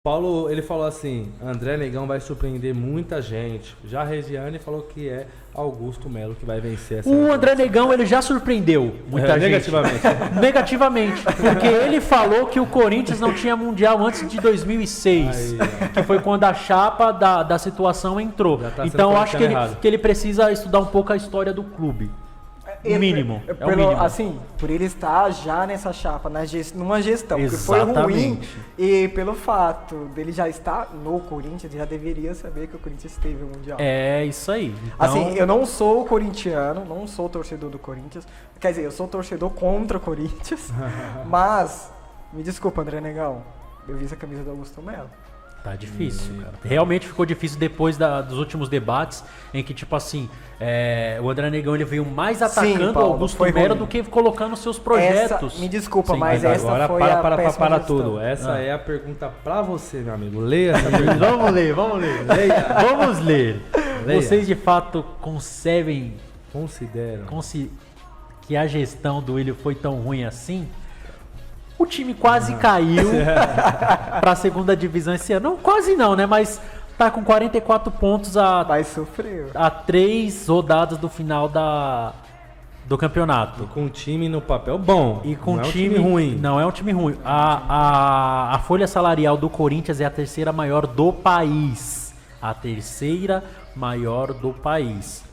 Paulo, ele falou assim, André Negão vai surpreender muita gente. Já a Regiane falou que é Augusto Melo que vai vencer essa. O André Negão, ele já surpreendeu muita gente. Negativamente. Negativamente. Porque ele falou que o Corinthians não tinha Mundial antes de 2006. Que foi quando a chapa da situação entrou. Tá então eu acho que ele precisa estudar um pouco a história do clube. O mínimo. É o mínimo. Assim, por ele estar já nessa chapa, numa gestão que foi Exatamente. ruim, e pelo fato dele já estar no Corinthians, ele já deveria saber que o Corinthians teve o Mundial. É isso aí. Então... Assim, eu não sou corintiano, não sou torcedor do Corinthians. Quer dizer, eu sou torcedor contra o Corinthians. Mas, me desculpa, André Negão, eu vi essa camisa do Augusto Melo. Tá difícil, cara. Realmente ficou difícil depois dos últimos debates, em que, tipo assim, o André Negão ele veio mais atacando o Augusto Melo do que colocando seus projetos. Me desculpa, Sim, mas essa agora foi a péssima para gestão. tudo. Essa é a pergunta pra você, meu amigo. Leia essa Vamos ler. Leia. Vamos ler. Leia. Vocês de fato concebem Consideram. que a gestão do Willian foi tão ruim assim? O time quase caiu para a segunda divisão esse ano. Não, quase não, né? Mas tá com 44 pontos Vai sofrer. a 3 rodadas do final do campeonato. E com um time no papel bom. E com não time é um time ruim. Não é um time ruim. A folha salarial do Corinthians é a terceira maior do país. A terceira maior do país.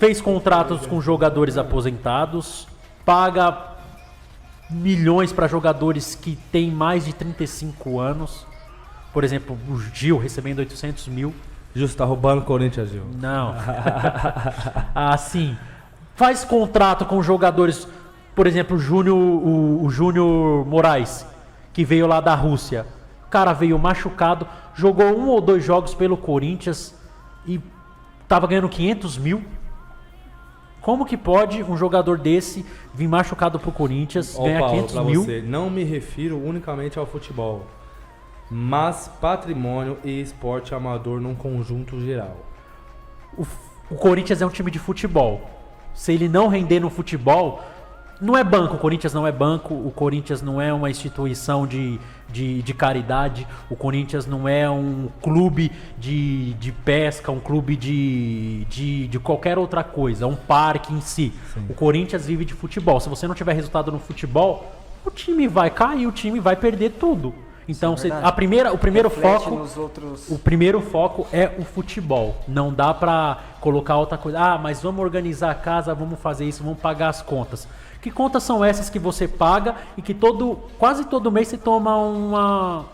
Fez contratos com jogadores aposentados. Paga milhões para jogadores que têm mais de 35 anos. Por exemplo, o Gil recebendo 800 mil. Justo, tá roubando o Corinthians, Gil. Não. Assim, faz contrato com jogadores, por exemplo, o Júnior Moraes, que veio lá da Rússia. O cara veio machucado, jogou 1 ou 2 jogos pelo Corinthians e tava ganhando 500 mil. Como que pode um jogador desse vir machucado pro Corinthians, ganhar Paulo, 500 mil? Você, não me refiro unicamente ao futebol, mas patrimônio e esporte amador num conjunto geral. O Corinthians é um time de futebol. Se ele não render no futebol, não é banco. O Corinthians não é banco, o Corinthians não é uma instituição de caridade, o Corinthians não é um clube de pesca, um clube de qualquer outra coisa, um parque em si. Sim. O Corinthians vive de futebol. Se você não tiver resultado no futebol, o time vai cair, o time vai perder tudo. Então, o primeiro foco é o futebol. Não dá pra colocar outra coisa. Mas vamos organizar a casa, vamos fazer isso, vamos pagar as contas. Que contas são essas que você paga e que quase todo mês você toma um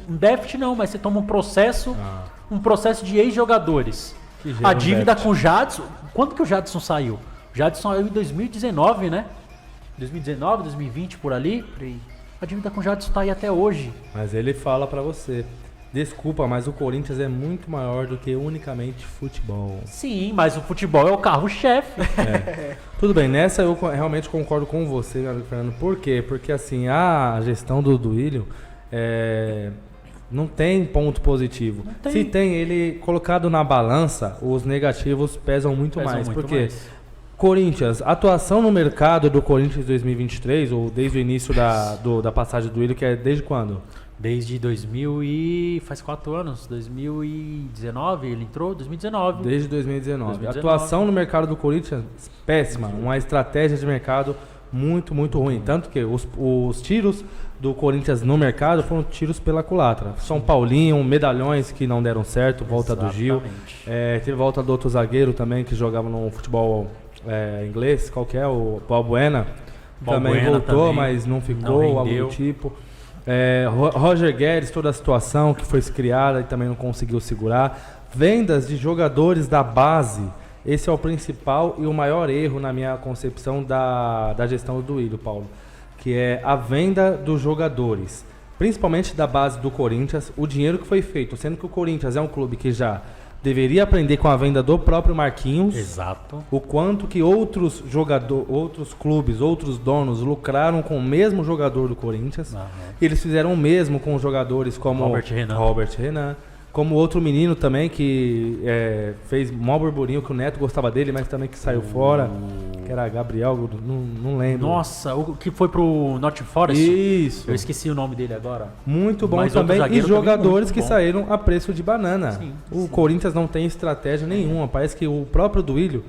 déficit não, mas você toma um processo de ex-jogadores. A dívida com o Jadson, quando que o Jadson saiu? O Jadson saiu em 2019, né? 2019, 2020, por ali. A dívida com o Jadson tá aí até hoje. Mas ele fala pra você, desculpa, mas o Corinthians é muito maior do que unicamente futebol. Sim, mas o futebol é o carro-chefe. Tudo bem, nessa eu realmente concordo com você, meu amigo Fernando. Por quê? Porque assim, a gestão do Duílio não tem ponto positivo. Se tem, ele colocado na balança, os negativos pesam muito mais. Porque Corinthians, atuação no mercado do Corinthians 2023, ou desde o início da passagem do Duílio, que é desde quando? Desde 2000 e... faz 4 anos, 2019 ele entrou, 2019. Desde 2019. Atuação no mercado do Corinthians, péssima. Uma estratégia de mercado muito, muito ruim. Tanto que os tiros do Corinthians no mercado foram tiros pela culatra. São Paulinho, medalhões que não deram certo, volta do Gil. Teve volta do outro zagueiro também, que jogava no futebol inglês, qual que é? O Balbuena. Também voltou, mas não ficou, algo do tipo. Roger Guedes, toda a situação que foi criada e também não conseguiu segurar. Vendas de jogadores da base, esse é o principal e o maior erro na minha concepção da gestão do Duílio, Paulo, que é a venda dos jogadores, principalmente da base do Corinthians, o dinheiro que foi feito, sendo que o Corinthians é um clube que já deveria aprender com a venda do próprio Marquinhos. Exato. O quanto que outros clubes, outros donos lucraram com o mesmo jogador do Corinthians. Eles fizeram o mesmo com jogadores como Robert Renan, como outro menino também que fez mó burburinho, que o Neto gostava dele, mas também que saiu fora. que era Gabriel, não lembro. Nossa, o que foi pro Nottingham Forest? Isso. Eu esqueci o nome dele agora. Muito bom Mas outro também. E zagueiro jogadores também que muito bom. saíram a preço de banana. Sim, o Corinthians não tem estratégia nenhuma. Parece que o próprio Duílio,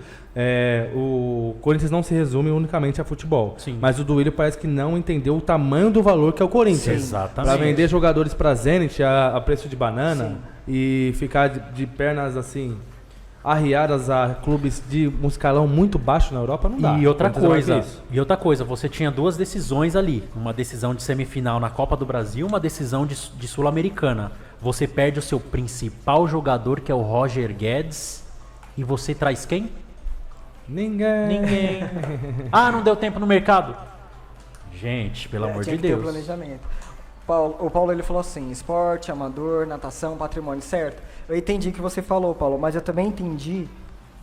o Corinthians não se resume unicamente a futebol. Sim. Mas o Duílio parece que não entendeu o tamanho do valor que é o Corinthians. Sim, exatamente. Para vender jogadores para Zenit a preço de banana e ficar de pernas assim arriadas a clubes de um escalão muito baixo na Europa, não dá. E outra Corinthians é mais que coisa, isso. você tinha 2 decisões ali, uma decisão de semifinal na Copa do Brasil, uma decisão de Sul-Americana. Você perde o seu principal jogador, que é o Roger Guedes, e você traz quem? Ninguém. Ah, não deu tempo no mercado. Gente, pelo amor tinha de que ter o Deus. planejamento. O Paulo ele falou assim, esporte, amador, natação, patrimônio, certo? Eu entendi o que você falou, Paulo, mas eu também entendi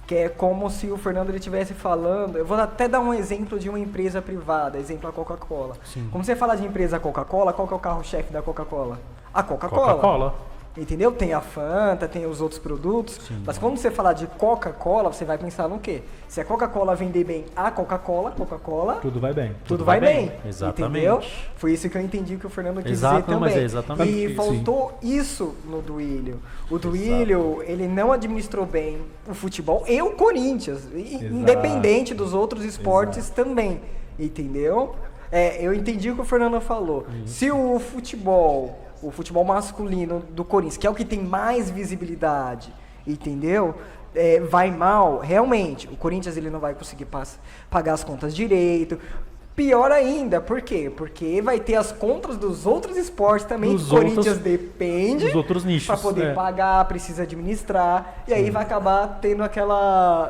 que é como se o Fernando ele estivesse falando, eu vou até dar um exemplo de uma empresa privada, exemplo a Coca-Cola. Como você fala de empresa Coca-Cola, qual que é o carro-chefe da Coca-Cola? A Coca-Cola. Coca-Cola. Entendeu? Tem a Fanta, tem os outros produtos, mas quando você falar de Coca-Cola, você vai pensar no quê? Se a Coca-Cola vender bem a Coca-Cola, Tudo vai bem. tudo vai bem. Exatamente. Entendeu? Foi isso que eu entendi que o Fernando quis Exato, dizer não, mas também. é exatamente E isso. faltou isso no Duílio. O Duílio, ele não administrou bem o futebol e o Corinthians, independente dos outros esportes também. Entendeu? Eu entendi o que o Fernando falou. Se o futebol masculino do Corinthians, que é o que tem mais visibilidade, entendeu? Vai mal, realmente, o Corinthians ele não vai conseguir pagar as contas direito. Pior ainda, por quê? Porque vai ter as contas dos outros esportes também, que o Corinthians depende dos outros nichos, para poder pagar, precisa administrar, e aí vai acabar tendo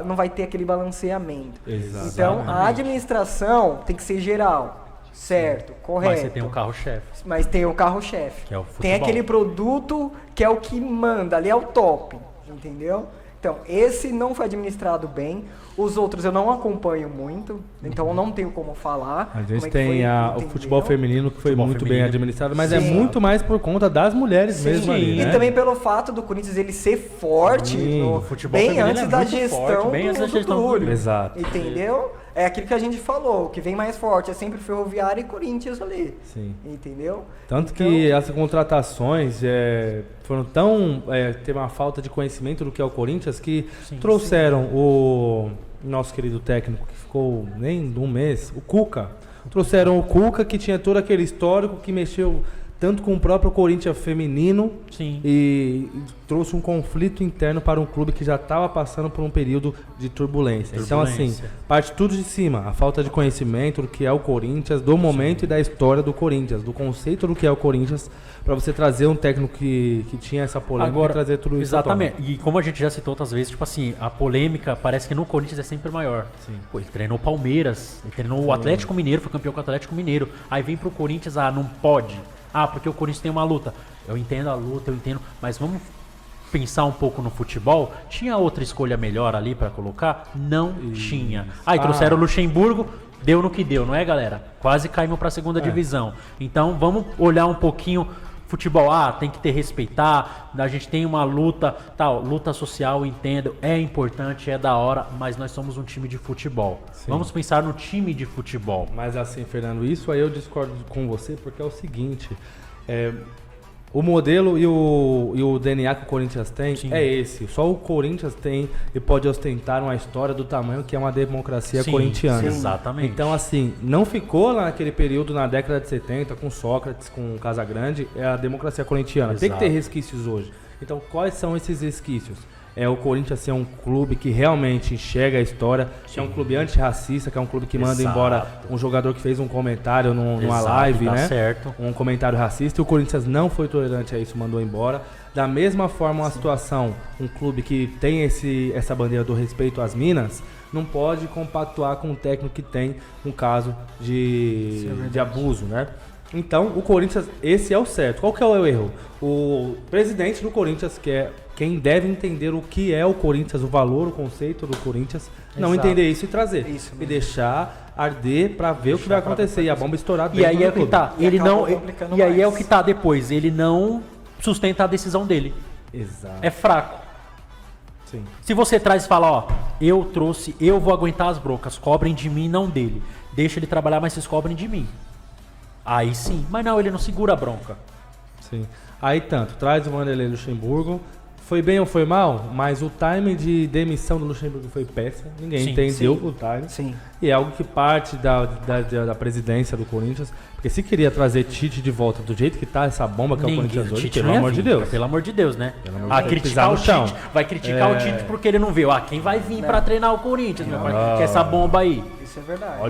não vai ter aquele balanceamento. Exatamente. Então, a administração tem que ser geral. Certo, correto. Mas você tem um carro-chefe. Mas tem o carro-chefe. Que é o futebol. Tem aquele produto que é o que manda, ali é o top, entendeu? Então, esse não foi administrado bem. Os outros eu não acompanho muito, então eu não tenho como falar. A gente como é que tem foi, o entendeu? futebol feminino que foi muito bem administrado, mas é Sim. muito mais por conta das mulheres mesmo ali, E né? também pelo fato do Corinthians ele ser forte no futebol bem feminino antes é da muito gestão forte, bem antes da gestão do Túlio. Exato. Entendeu? É aquilo que a gente falou, o que vem mais forte é sempre Ferroviária e Corinthians ali. Sim. Entendeu? Tanto Então, que as contratações foram tão... teve uma falta de conhecimento do que é o Corinthians que trouxeram o nosso querido técnico que ficou nem um mês, o Cuca. Trouxeram o Cuca que tinha todo aquele histórico que mexeu tanto com o próprio Corinthians feminino e trouxe um conflito interno para um clube que já estava passando por um período de turbulência. Então, assim, parte tudo de cima. A falta de conhecimento do que é o Corinthians, do momento e da história do Corinthians, do conceito do que é o Corinthians, para você trazer um técnico que tinha essa polêmica e trazer tudo isso. Exatamente. E como a gente já citou outras vezes, tipo assim, a polêmica parece que no Corinthians é sempre maior. Pô, ele treinou o Palmeiras, ele treinou o Atlético Mineiro, foi campeão com o Atlético Mineiro. Aí vem pro Corinthians, não pode. Porque o Corinthians tem uma luta. Eu entendo a luta, mas vamos pensar um pouco no futebol. Tinha outra escolha melhor ali para colocar? Não tinha. Aí trouxeram o Luxemburgo, deu no que deu, não é, galera? Quase caímos para a segunda divisão. Então vamos olhar um pouquinho futebol. Tem que respeitar. A gente tem uma luta, luta social, entendo, é importante, é da hora, mas nós somos um time de futebol. Vamos pensar no time de futebol. Mas assim, Fernando, isso aí eu discordo com você, porque é o seguinte, o modelo e o DNA que o Corinthians tem é esse. Só o Corinthians tem e pode ostentar uma história do tamanho que é uma democracia corintiana. Exatamente. Então, assim, não ficou lá naquele período, na década de 70, com Sócrates, com Casagrande, é a democracia corintiana. Tem que ter resquícios hoje. Então, quais são esses resquícios? O Corinthians ser um clube que realmente enxerga a história, que é um clube antirracista, que é um clube que manda embora um jogador que fez um comentário numa live, né? Certo. Um comentário racista, e o Corinthians não foi tolerante a isso, mandou embora. Da mesma forma, uma situação, um clube que tem essa bandeira do respeito às minas, não pode compactuar com um técnico que tem um caso de abuso, né? Então, o Corinthians, esse é o certo. Qual que é o erro? O presidente do Corinthians, que é quem deve entender o que é o Corinthians, o valor, o conceito do Corinthians, não entender isso e trazer. E deixar arder para ver o que vai acontecer. E a bomba estourar dentro E aí é o que tá. Ele não. E aí é o que tá depois. Ele não sustenta a decisão dele. Exato. É fraco. Sim. Se você traz e fala, ó, eu trouxe, eu vou aguentar as broncas, cobrem de mim, não dele. Deixa ele trabalhar, mas vocês cobrem de mim. Aí sim. Mas não, ele não segura a bronca. Sim. Aí tanto, traz o Vanderlei Luxemburgo. Foi bem ou foi mal? Mas o time de demissão do Luxemburgo foi péssimo. Ninguém Sim, entendeu sim. o time. Sim. E é algo que parte da presidência do Corinthians. Porque se queria trazer Tite de volta do jeito que tá essa bomba que é o Corinthians hoje, Tite pelo não ia amor de vir, Deus. Pelo amor de Deus, né? Pelo amor de Ah, Deus. criticar o Pisar no Tite. chão. Vai criticar o Tite porque ele não viu. Ah, quem vai vir pra treinar o Corinthians, meu pai? Que é essa bomba aí. Isso é verdade.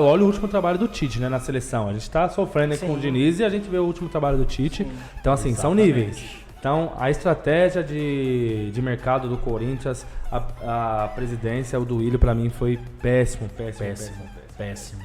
Olha o último trabalho do Tite, né, na seleção. A gente tá sofrendo aí com o Diniz e a gente vê o último trabalho do Tite. Então, assim, são níveis. Então, a estratégia de mercado do Corinthians, a presidência, o Duílio, pra mim, foi péssimo. Péssimo.